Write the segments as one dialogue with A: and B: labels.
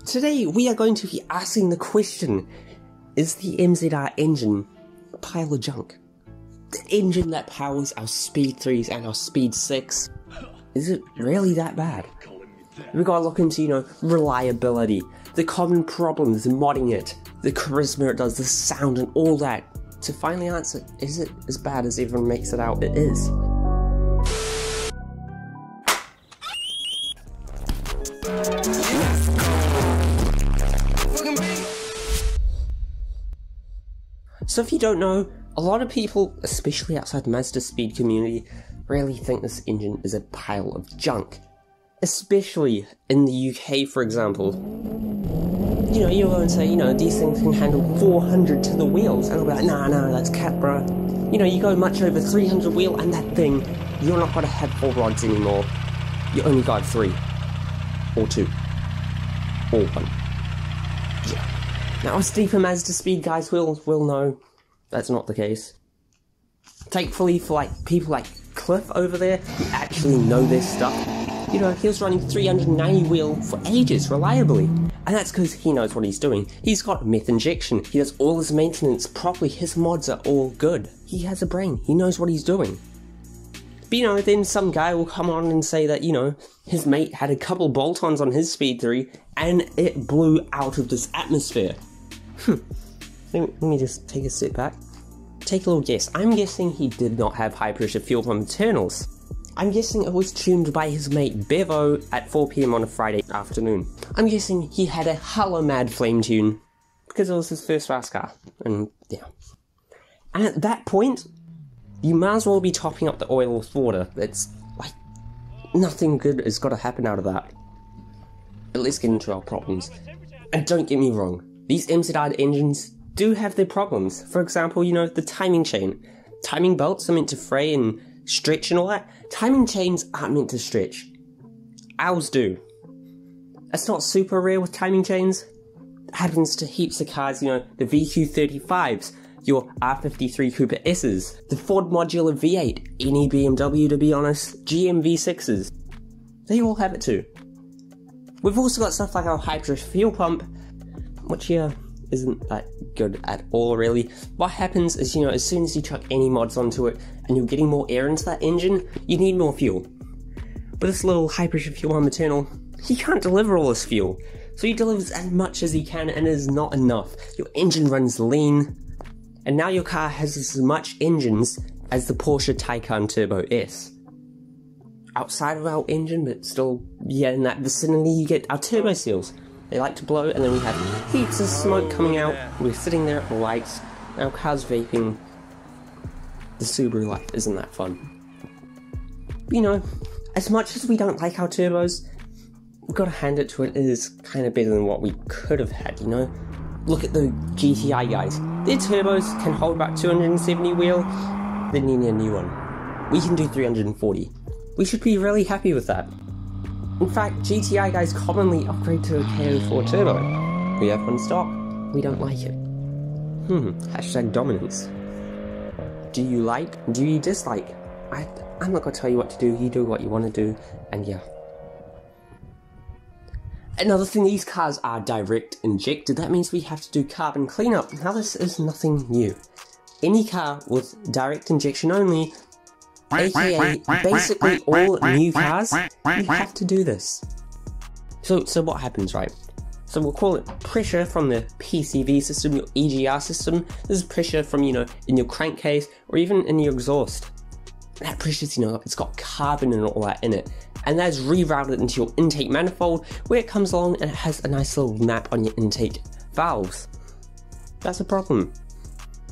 A: Today we are going to be asking the question, is the MZR engine a pile of junk? The engine that powers our Speed 3s and our Speed 6, is it really that bad? We gotta look into, reliability, the common problems in modding it, the charisma it does, the sound and all that, to finally answer, is it as bad as everyone makes it out it is? So if you don't know, a lot of people, especially outside the Mazdaspeed community, really think this engine is a pile of junk. Especially in the UK, for example. You'll go and say, these things can handle 400 to the wheels, and I'll be like, nah, that's cap, bruh. You go much over 300 wheel, and that thing, you're not gonna have 4 rods anymore. You only got 3. Or 2. Or 1. Yeah. Now, us deeper Mazdaspeed guys will know that's not the case. Thankfully for people like Cliff over there, who actually know their stuff, he was running 390 wheel for ages, reliably. And that's because he knows what he's doing. He's got meth injection, he does all his maintenance properly, his mods are all good. He has a brain, he knows what he's doing. But then some guy will come on and say that, his mate had a couple bolt-ons on his Speed 3 and it blew out of this atmosphere. Let me just take a step back. Take a little guess. I'm guessing he did not have high pressure fuel pump internals. I'm guessing it was tuned by his mate Bevo at 4 PM on a Friday afternoon. I'm guessing he had a hella mad flame tune because it was his first fast car. And yeah. And at that point, you might as well be topping up the oil with water. It's like nothing good has got to happen out of that. But let's get into our problems. And don't get me wrong, these MZR engines do have their problems. For example, the timing chain. Timing belts are meant to fray and stretch and all that. Timing chains aren't meant to stretch. Ours do. It's not super rare with timing chains. It happens to heaps of cars, the VQ35s, your R53 Cooper S's, the Ford Modular V8, any BMW to be honest, GM V6s. They all have it too. We've also got stuff like our high pressure fuel pump, which isn't that good at all really. What happens is, as soon as you chuck any mods onto it and you're getting more air into that engine, you need more fuel. But this little high pressure fuel pump internal, he can't deliver all this fuel. So he delivers as much as he can and it is not enough. Your engine runs lean, and now your car has as much engines as the Porsche Taycan Turbo S. Outside of our engine, but still, in that vicinity, you get our turbo seals. They like to blow, and then we have heaps of smoke coming out. We're sitting there at the lights, our car's vaping. The Subaru life isn't that fun. But, as much as we don't like our turbos, we've got to hand it to it. It is kind of better than what we could have had, Look at the GTI guys. Their turbos can hold about 270 wheel. They need a new one. We can do 340. We should be really happy with that. In fact, GTI guys commonly upgrade to a KO4 turbo. We have one stock, we don't like it. Hashtag dominance. Do you like? Do you dislike? I'm not gonna tell you what to do, you do what you want to do, and yeah. Another thing, these cars are direct injected, that means we have to do carbon cleanup. Now this is nothing new. Any car with direct injection only, aka basically all new cars, you have to do this. So what happens, right? So we'll call it pressure from the PCV system, your EGR system. This is pressure from, in your crankcase or even in your exhaust. That pressure's, it's got carbon and all that in it. And that's rerouted into your intake manifold, where it comes along and it has a nice little map on your intake valves. That's a problem.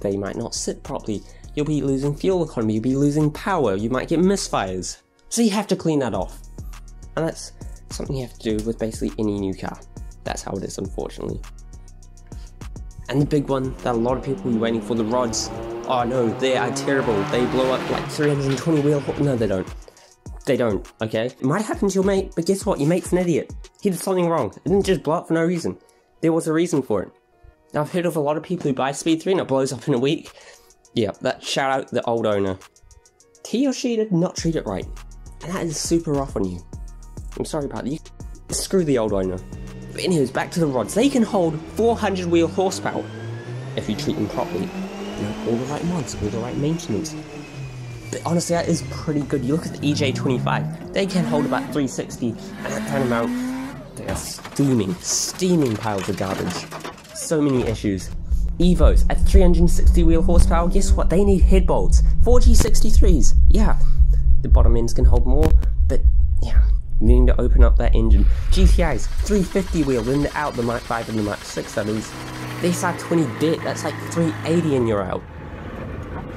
A: They might not sit properly. You'll be losing fuel economy, you'll be losing power, you might get misfires. So you have to clean that off. And that's something you have to do with basically any new car. That's how it is, unfortunately. And the big one that a lot of people will be waiting for, the rods. Oh no, they are terrible. They blow up like 320 wheel. No, they don't. They don't, okay? It might happen to your mate, but guess what? Your mate's an idiot. He did something wrong. It didn't just blow up for no reason. There was a reason for it. Now, I've heard of a lot of people who buy Speed 3 and it blows up in a week. Yeah, that shout out the old owner. He or she did not treat it right. And that is super rough on you. I'm sorry about you. Screw the old owner. But anyways, back to the rods. They can hold 400 wheel horsepower if you treat them properly. You know, all the right mods, all the right maintenance. But honestly, that is pretty good. You look at the EJ25, they can hold about 360, and that kind of mount, they are steaming piles of garbage. So many issues. Evos at 360 wheel horsepower, guess what? They need head bolts. 4G63s, yeah. The bottom ends can hold more, but yeah, needing to open up that engine. GTIs, 350 wheel, then they're out, the Mark 5 and the Mark 6, that is. The SR20 DIT, that's like 380 and you're out.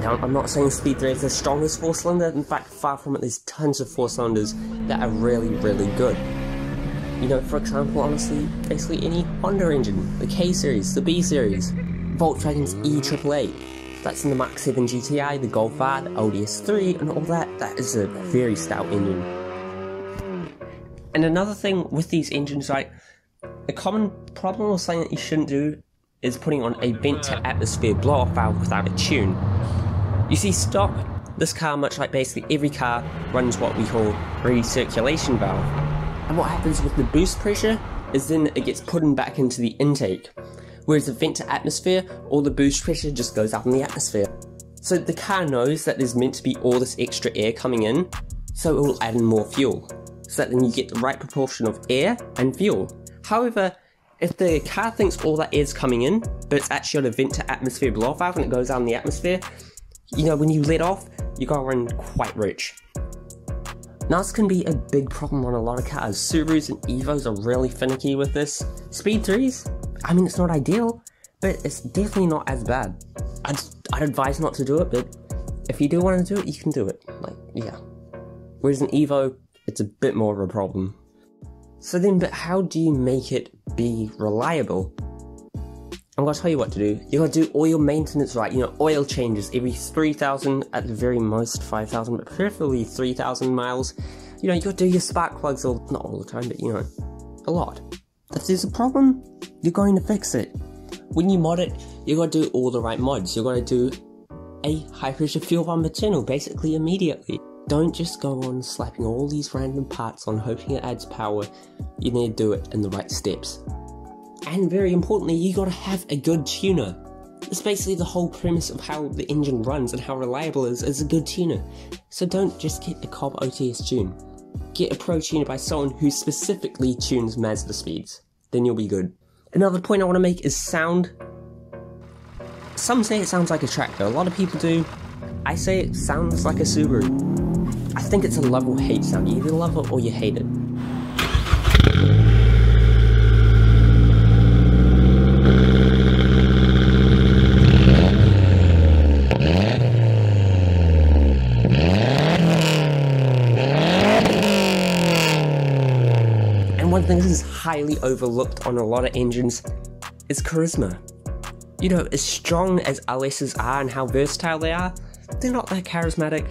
A: Now, I'm not saying Speed 3 is the strongest 4-cylinder, in fact, far from it, there's tons of 4-cylinders that are really, really good. You know, for example, honestly, basically any Honda engine, the K-Series, the B-Series, Volkswagen's E888, that's in the Mark 7 GTI, the Golf R, the ODS 3, and all that, that is a very stout engine. And another thing with these engines, right, a common problem or something that you shouldn't do is putting on a vent to atmosphere blow-off valve without a tune. You see, stock, this car, much like basically every car, runs what we call recirculation valve. And what happens with the boost pressure is then it gets put back into the intake. Whereas the vent to atmosphere, all the boost pressure just goes up in the atmosphere. So the car knows that there's meant to be all this extra air coming in, so it will add in more fuel. So that then you get the right proportion of air and fuel. However, if the car thinks all that air is coming in, but it's actually on a vent to atmosphere blow-off valve and it goes out in the atmosphere, you know, when you let off, you're gonna run quite rich. Now this can be a big problem on a lot of cars. Subarus and Evos are really finicky with this. Speed 3s, I mean, it's not ideal, but it's definitely not as bad. I'd advise not to do it, but if you do want to do it, you can do it. Like, yeah. Whereas an Evo, it's a bit more of a problem. So then, but how do you make it be reliable? I'm going to tell you what to do. You got to do oil maintenance right. You know, oil changes every 3,000, at the very most 5,000, but preferably 3,000 miles. You know, you got to do your spark plugs, not all the time, but you know, a lot. If there's a problem, you're going to fix it. When you mod it, you got to do all the right mods. You're going to do a high pressure fuel pump internal, basically immediately. Don't just go on slapping all these random parts on hoping it adds power. You need to do it in the right steps. And very importantly, you gotta have a good tuner. It's basically the whole premise of how the engine runs and how reliable it is a good tuner. So don't just get a Cobb OTS tune. Get a pro tuner by someone who specifically tunes Mazdaspeeds. Then you'll be good. Another point I want to make is sound. Some say it sounds like a tractor, a lot of people do. I say it sounds like a Subaru. I think it's a love-or-hate sound. You either love it or you hate it. One thing that is highly overlooked on a lot of engines is charisma. You know, as strong as LS's are and how versatile they are, they're not that charismatic.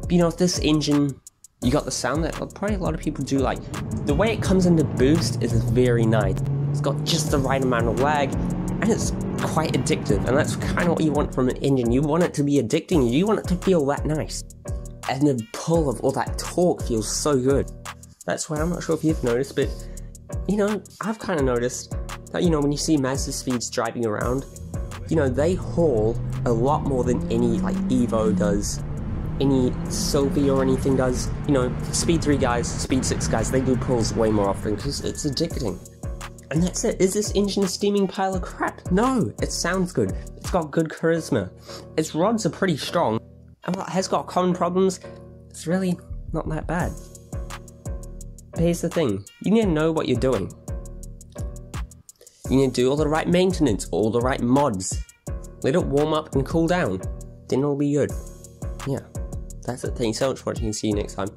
A: But you know, with this engine, you got the sound that probably a lot of people do like. The way it comes into boost is very nice. It's got just the right amount of lag, and it's quite addictive, and that's kind of what you want from an engine. You want it to be addicting you, you want it to feel that nice. And the pull of all that torque feels so good. That's why I'm not sure if you've noticed, but, you know, I've kind of noticed that, you know, when you see Mazdaspeeds driving around, you know, they haul a lot more than any, like, Evo does, any Sylvie or anything does. You know, Speed 3 guys, Speed 6 guys, they do pulls way more often because it's addicting. And that's it. Is this engine a steaming pile of crap? No, it sounds good. It's got good charisma. Its rods are pretty strong, and while it has got common problems, it's really not that bad. But here's the thing, you need to know what you're doing. You need to do all the right maintenance, all the right mods. Let it warm up and cool down, then it'll be good. Yeah, that's it. Thank you so much for watching, see you next time.